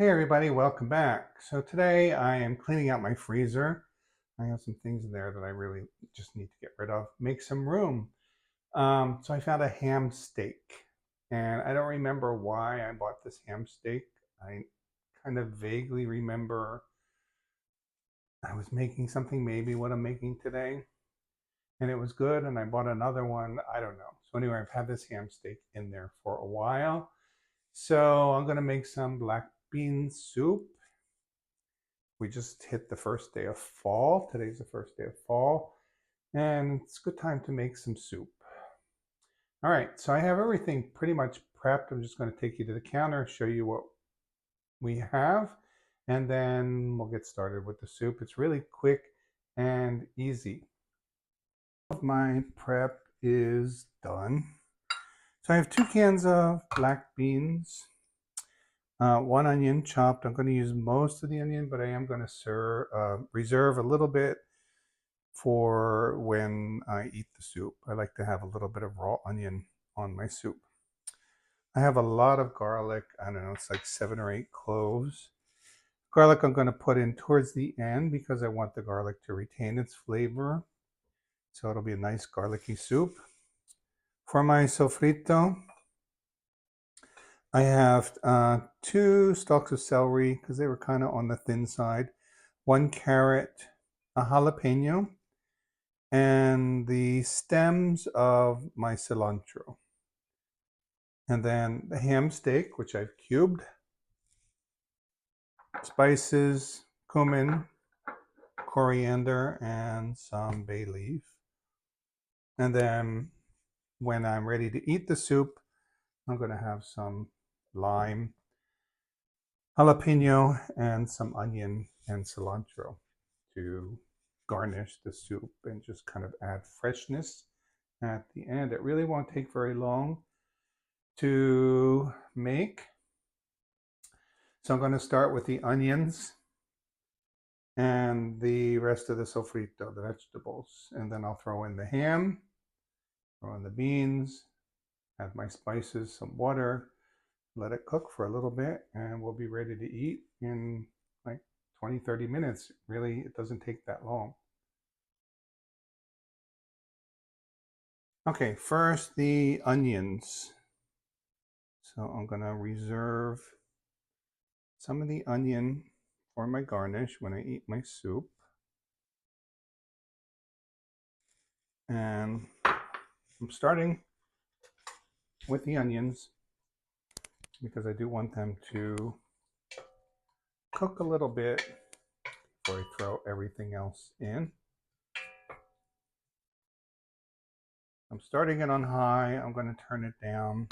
Hey everybody, welcome back. So today I am cleaning out my freezer. I have some things in there that I really just need to get rid of, make some room. So I found a ham steak, and I don't remember why I bought this ham steak. I kind of vaguely remember I was making something, maybe what I'm making today, and it was good, and I bought another one. I don't know. So anyway, I've had this ham steak in there for a while. So I'm going to make some black bean soup. We just hit the first day of fall. Today's the first day of fall, and it's a good time to make some soup. All right, so I have everything pretty much prepped. I'm just going to take you to the counter, show you what we have, and then we'll get started with the soup. It's really quick and easy. My prep is done. So I have 2 cans of black beans, 1 onion chopped. I'm going to use most of the onion, but I am going to reserve a little bit for when I eat the soup. I like to have a little bit of raw onion on my soup. I have a lot of garlic. I don't know, it's like 7 or 8 cloves. Garlic I'm going to put in towards the end because I want the garlic to retain its flavor. So it'll be a nice garlicky soup. For my sofrito, I have 2 stalks of celery because they were kind of on the thin side, 1 carrot, a jalapeño, and the stems of my cilantro. And then the ham steak, which I've cubed, spices, cumin, coriander, and some bay leaf. And then when I'm ready to eat the soup, I'm going to have some lime, jalapeno, and some onion and cilantro to garnish the soup and just kind of add freshness at the end. It really won't take very long to make. So I'm going to start with the onions and the rest of the sofrito, the vegetables. And then I'll throw in the ham, throw in the beans, add my spices, some water, let it cook for a little bit, and we'll be ready to eat in like 20-30 minutes. Really, it doesn't take that long. Okay, first the onions. So I'm going to reserve some of the onion for my garnish when I eat my soup. And I'm starting with the onions because I do want them to cook a little bit before I throw everything else in. I'm starting it on high. I'm going to turn it down,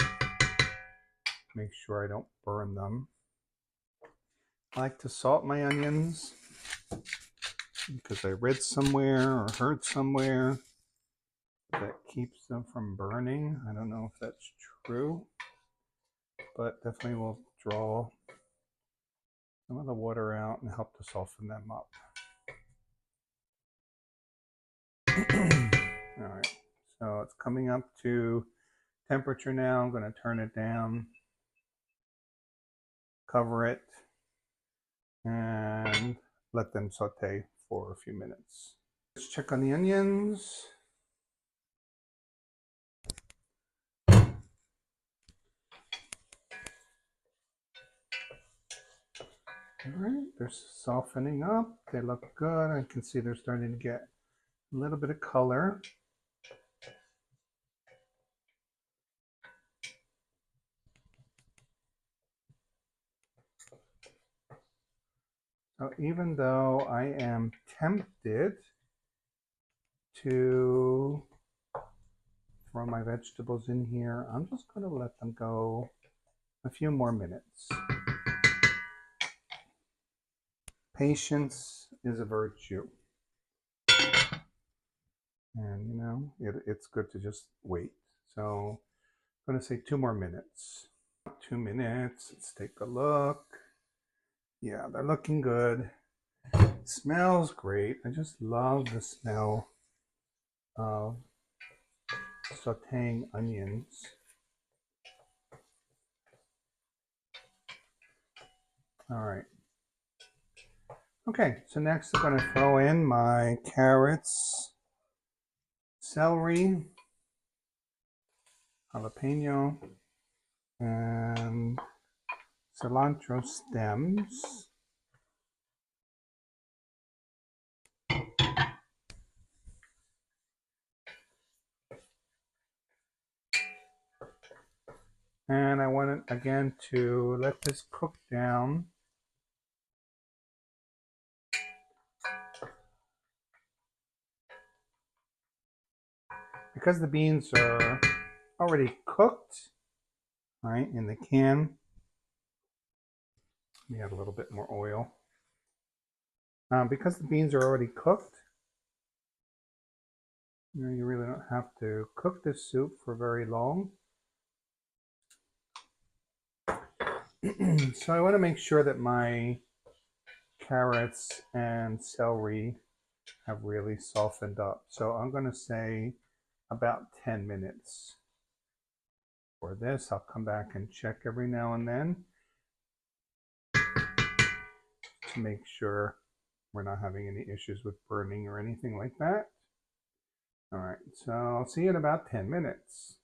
make sure I don't burn them. I like to salt my onions because I read somewhere or heard somewhere that keeps them from burning. I don't know if that's true, but definitely will draw some of the water out and help to soften them up. All right, so it's coming up to temperature now. I'm going to turn it down, cover it, and let them saute for a few minutes. Let's check on the onions. All right, they're softening up. They look good. I can see they're starting to get a little bit of color. So even though I am tempted to throw my vegetables in here, I'm just going to let them go a few more minutes. Patience is a virtue. And you know, it's good to just wait. So I'm going to say 2 more minutes. 2 minutes. Let's take a look. Yeah, they're looking good. It smells great. I just love the smell of sauteing onions. All right. Okay, so next I'm going to throw in my carrots, celery, jalapeño, and cilantro stems. And I want it again to let this cook down. Because the beans are already cooked, right, in the can. Let me add a little bit more oil. Because the beans are already cooked, you really don't have to cook this soup for very long. So I want to make sure that my carrots and celery have really softened up. So I'm going to say about 10 minutes for this. I'll come back and check every now and then to make sure we're not having any issues with burning or anything like that. All right, so I'll see you in about 10 minutes.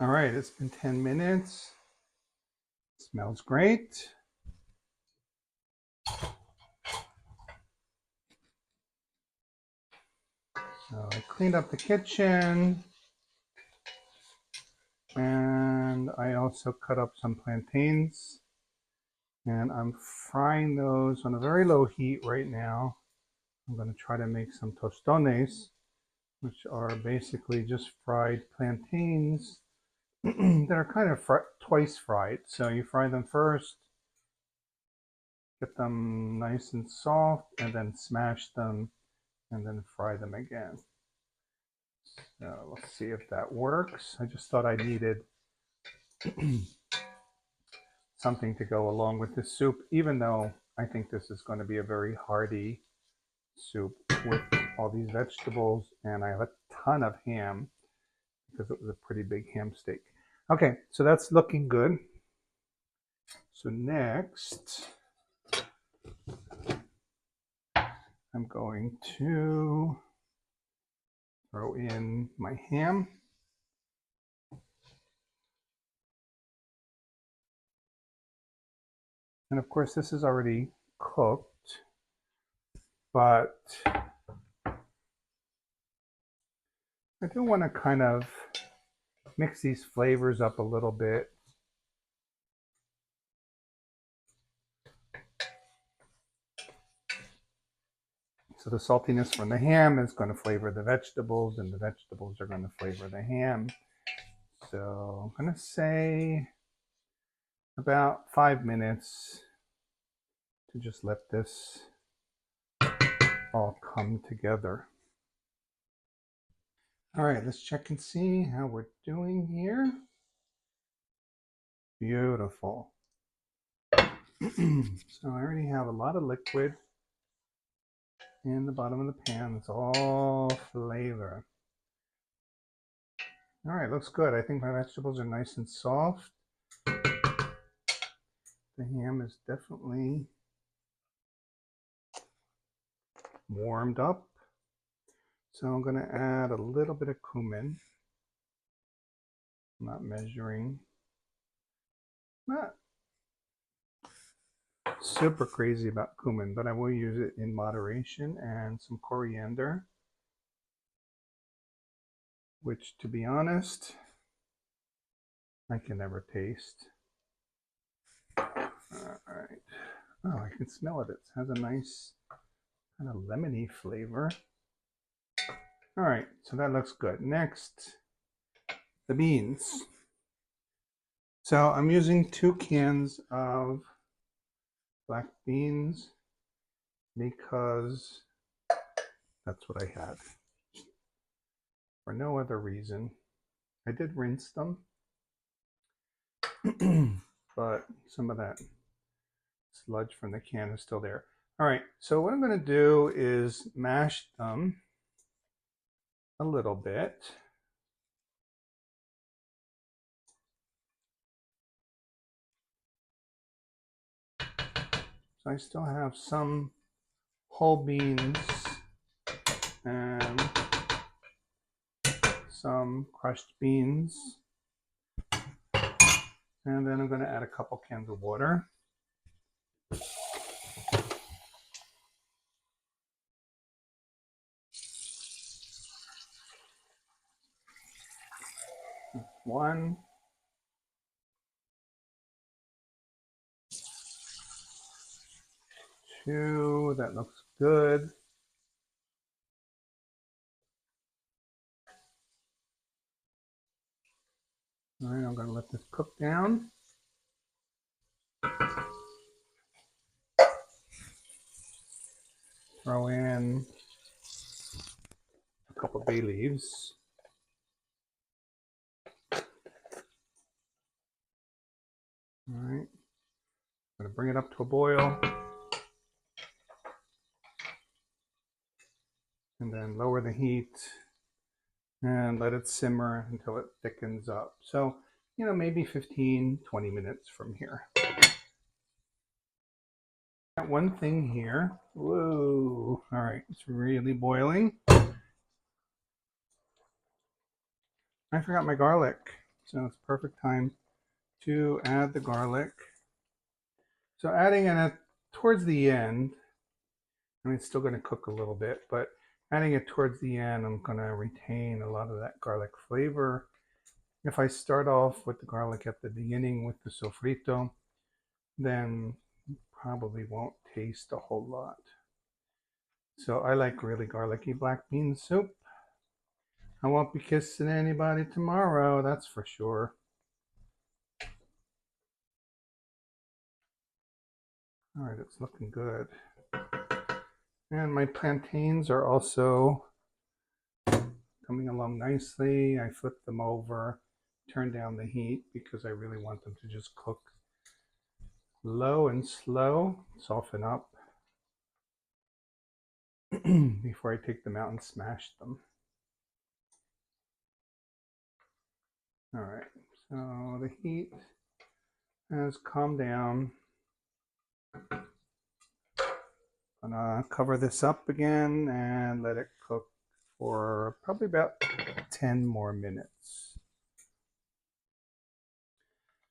All right, it's been 10 minutes. Smells great. So I cleaned up the kitchen, and I also cut up some plantains, and I'm frying those on a very low heat right now. I'm going to try to make some tostones, which are basically just fried plantains that are kind of twice fried. So you fry them first, get them nice and soft, and then smash them, and then fry them again. So let's see if that works. I just thought I needed something to go along with this soup, even though I think this is going to be a very hearty soup with all these vegetables, and I have a ton of ham because it was a pretty big ham steak. Okay, so that's looking good. So next, I'm going to throw in my ham. And of course, this is already cooked, but I do want to kind of mix these flavors up a little bit. So the saltiness from the ham is going to flavor the vegetables, and the vegetables are going to flavor the ham. So I'm going to say about 5 minutes to just let this all come together. All right, let's check and see how we're doing here. Beautiful. So I already have a lot of liquid in the bottom of the pan. It's all flavor. All right, looks good. I think my vegetables are nice and soft. The ham is definitely warmed up. So I'm going to add a little bit of cumin. I'm not measuring. Not super crazy about cumin, but I will use it in moderation, and some coriander, which, to be honest, I can never taste. All right. Oh, I can smell it. It has a nice kind of lemony flavor. All right, so that looks good. Next, the beans. So I'm using 2 cans of black beans because that's what I had. For no other reason. I did rinse them, but some of that sludge from the can is still there. All right, so what I'm going to do is mash them a little bit. So I still have some whole beans and some crushed beans. And then I'm going to add a couple cans of water. One. Two. That looks good. All right, I'm going to let this cook down. Throw in a couple bay leaves. All right, I'm going to bring it up to a boil. And then lower the heat and let it simmer until it thickens up. So, you know, maybe 15, 20 minutes from here. Got one thing here. Whoa. All right, it's really boiling. I forgot my garlic. So it's perfect time to add the garlic. So adding it towards the end, I mean, it's still going to cook a little bit, but adding it towards the end, I'm going to retain a lot of that garlic flavor. If I start off with the garlic at the beginning with the sofrito, then probably won't taste a whole lot. So I like really garlicky black bean soup. I won't be kissing anybody tomorrow, that's for sure. All right, it's looking good. And my plantains are also coming along nicely. I flipped them over, turned down the heat because I really want them to just cook low and slow, soften up before I take them out and smash them. All right, so the heat has calmed down. I'm gonna cover this up again and let it cook for probably about 10 more minutes.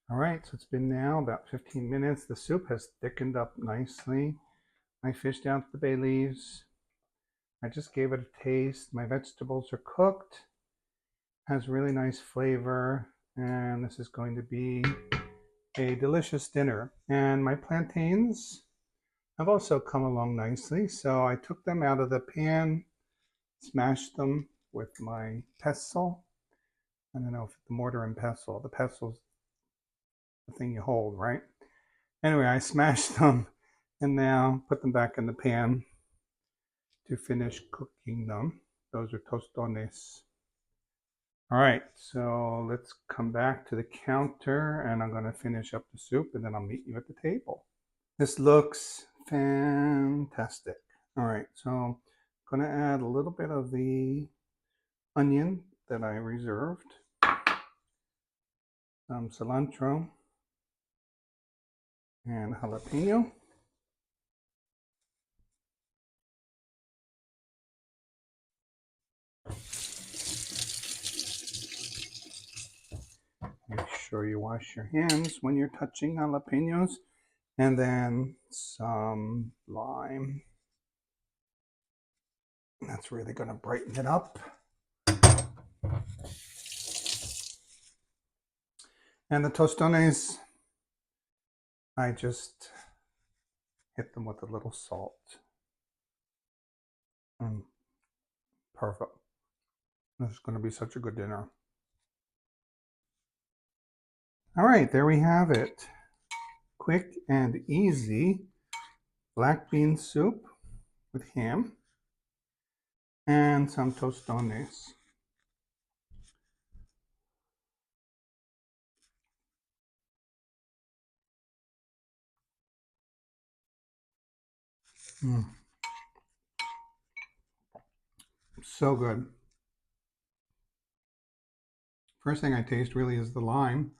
All right, so it's been now about 15 minutes. The soup has thickened up nicely. I fished out the bay leaves. I just gave it a taste. My vegetables are cooked. Has really nice flavor, and this is going to be a delicious dinner. And my plantains have also come along nicely. So I took them out of the pan, smashed them with my pestle. I don't know if the mortar and pestle. The pestle's the thing you hold, right? Anyway, I smashed them and now put them back in the pan to finish cooking them. Those are tostones. All right, so let's come back to the counter and I'm going to finish up the soup and then I'll meet you at the table. This looks fantastic. All right, so I'm going to add a little bit of the onion that I reserved, some cilantro and jalapeño. Make sure you wash your hands when you're touching jalapenos. And then some lime. That's really going to brighten it up. And the tostones, I just hit them with a little salt. Perfect. This is going to be such a good dinner. All right, there we have it. Quick and easy black bean soup with ham and some tostones. So good. First thing I taste really is the lime.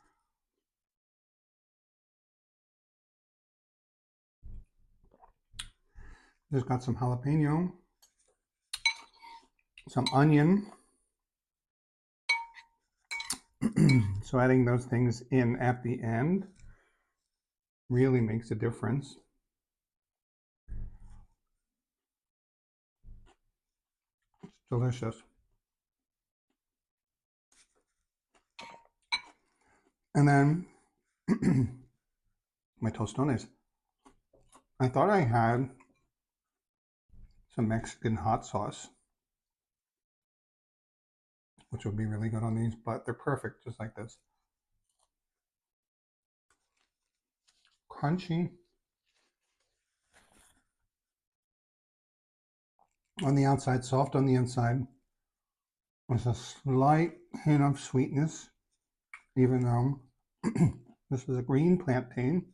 Just got some jalapeno, some onion. So adding those things in at the end really makes a difference. It's delicious. And then my tostones. I thought I had some Mexican hot sauce, which would be really good on these, but they're perfect just like this. Crunchy on the outside, soft on the inside, with a slight hint of sweetness, even though this is a green plantain.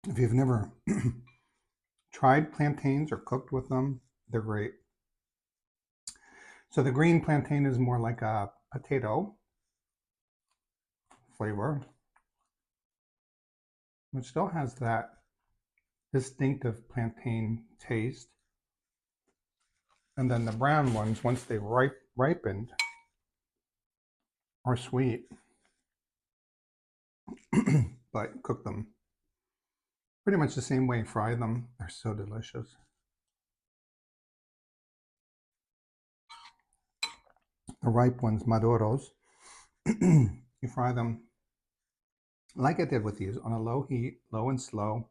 If you've never tried plantains or cooked with them, they're great. So the green plantain is more like a potato flavor, which still has that distinctive plantain taste. And then the brown ones, once they ripened, are sweet, but cook them pretty much the same way, fry them. They're so delicious. The ripe ones, maduros, you fry them like I did with these on a low heat, low and slow.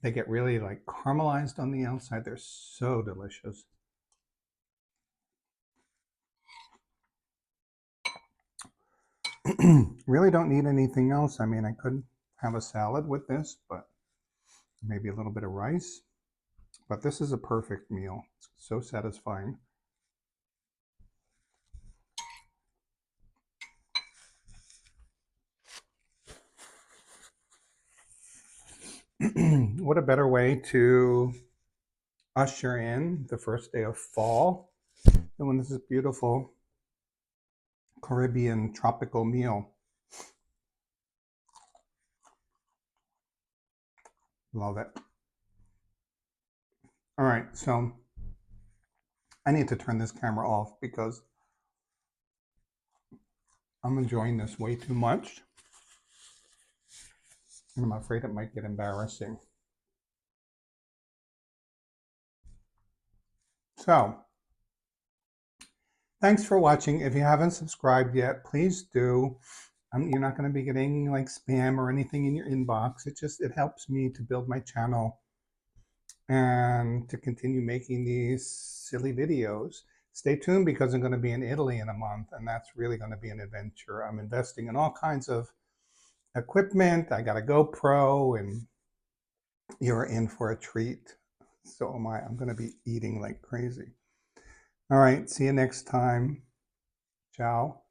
They get really like caramelized on the outside. They're so delicious. Really don't need anything else. I mean, I could have a salad with this, but maybe a little bit of rice. But this is a perfect meal. It's so satisfying. What a better way to usher in the first day of fall than when this is beautiful Caribbean tropical meal. Love it. All right, so I need to turn this camera off because I'm enjoying this way too much. And I'm afraid it might get embarrassing. So, thanks for watching. If you haven't subscribed yet, please do. You're not going to be getting like spam or anything in your inbox. It helps me to build my channel and to continue making these silly videos. Stay tuned because I'm going to be in Italy in a month, and that's really going to be an adventure. I'm investing in all kinds of equipment. I got a GoPro, and you're in for a treat. So am I. I'm going to be eating like crazy. All right, see you next time. Ciao.